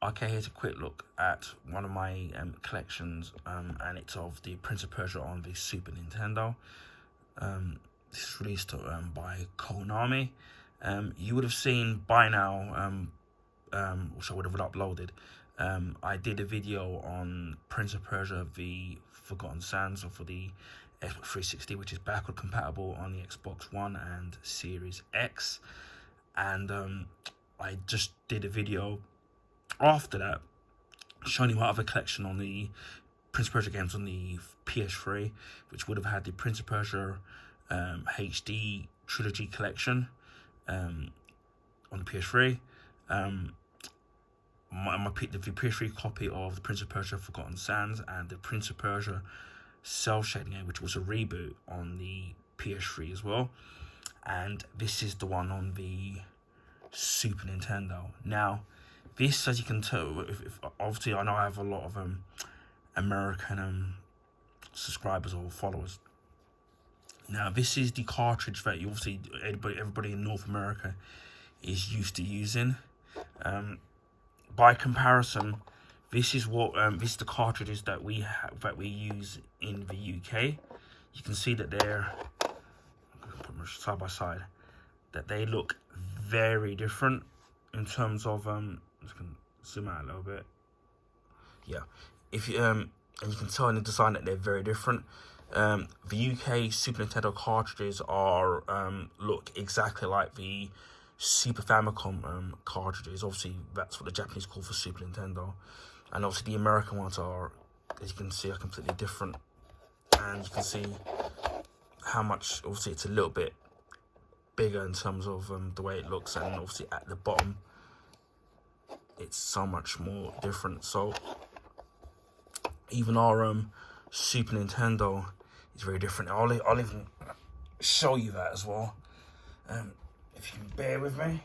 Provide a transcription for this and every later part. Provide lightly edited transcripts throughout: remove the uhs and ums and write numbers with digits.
Okay, here's a quick look at one of my collections, and it's of the Prince of Persia on the Super Nintendo. This is released by Konami. You would have seen by now, which I would have uploaded. I did a video on Prince of Persia: The Forgotten Sands, or for the Xbox 360, which is backward compatible on the Xbox One and Series X. And I just did a video after that showing you my other collection on the Prince of Persia games on the PS3, which would have had the Prince of Persia HD trilogy collection on the PS3. The PS3 copy of the Prince of Persia Forgotten Sands, and the Prince of Persia Cell Shading game, which was a reboot on the PS3 as well. And this is the one on the Super Nintendo. Now, this, as you can tell, obviously I know I have a lot of American subscribers or followers. Now, this is the cartridge that you obviously everybody in North America is used to using. By comparison, this is the cartridges that we use in the UK. You can see that they're, I'm gonna put them side by side, that they look very different in terms of just gonna zoom out a little bit. Yeah, if you and you can tell in the design that they're very different. The UK Super Nintendo cartridges are look exactly like the Super Famicom cartridges. Obviously, that's what the Japanese call for Super Nintendo, and obviously the American ones are, as you can see, are completely different. And you can see how much, obviously, it's a little bit bigger in terms of the way it looks, and obviously at the bottom it's so much more different. So even our Super Nintendo is very different. I'll even show you that as well, if you can bear with me.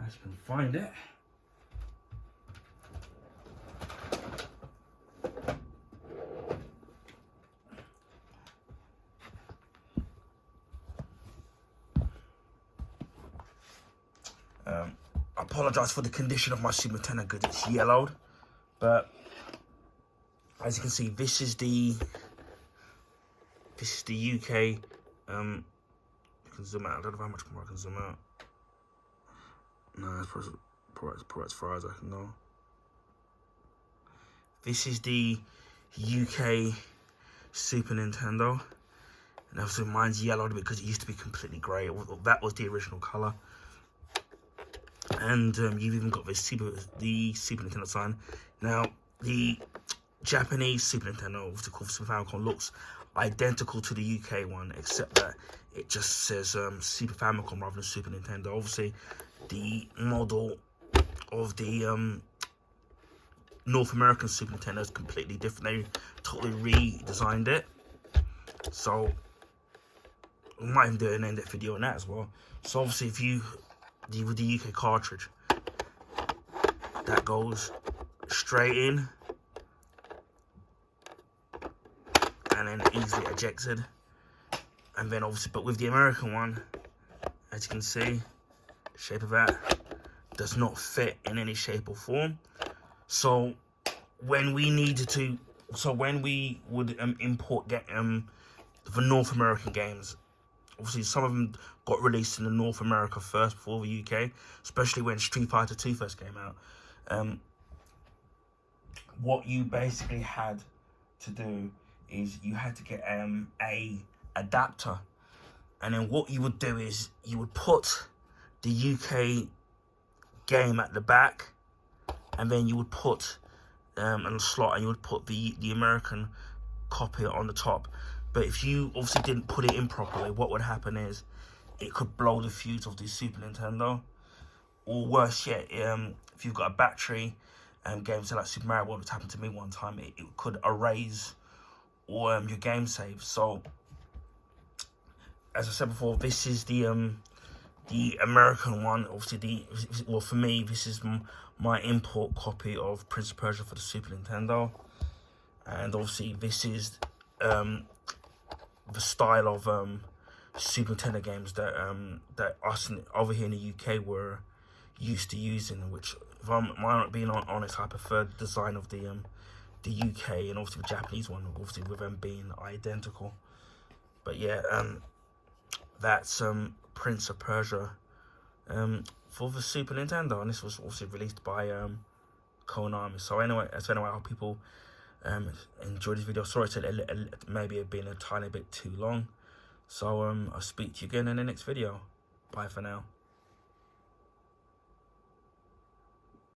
As you can find it. I apologise for the condition of my Super Nintendo because it's yellowed, but as you can see, this is the UK. You can zoom out. I don't know how much more I can zoom out. No, it's probably as far as I can go. This is the UK Super Nintendo, and obviously mine's yellowed because it used to be completely grey. That was the original colour. And you've even got the Super Nintendo sign. Now, the Japanese Super Nintendo, what's it called, Super Famicom, looks identical to the UK one, except that it just says Super Famicom rather than Super Nintendo. Obviously, the model of the North American Super Nintendo is completely different. They totally redesigned it. So, we might even do an in-depth video on that as well. So, obviously, if you with the UK cartridge, that goes straight in and then easily ejected. And then obviously, but with the American one, as you can see, the shape of that does not fit in any shape or form. So when we would import the North American games, obviously some of them got released in the North America first before the UK, especially when Street Fighter 2 first came out. What you basically had to do is you had to get a adapter, and then what you would do is you would put the UK game at the back, and then you would put in the slot, and you would put the American copy on the top. But if you obviously didn't put it in properly, what would happen is it could blow the fuse of the Super Nintendo, or worse yet, if you've got a battery games like Super Mario World, which happened to me one time, it could erase or your game save. So as I said before, this is the American one. Obviously, well, for me, this is my import copy of Prince of Persia for the Super Nintendo, and obviously this is the style of Super Nintendo games that us over here in the UK were used to using, which, if I'm being honest, I prefer the design of the UK, and obviously the Japanese one, obviously with them being identical. But yeah, that's Prince of Persia for the Super Nintendo, and this was also released by Konami. So anyway, I hope people enjoyed this video. Sorry to maybe have been a tiny bit too long. So I'll speak to you again in the next video. Bye for now.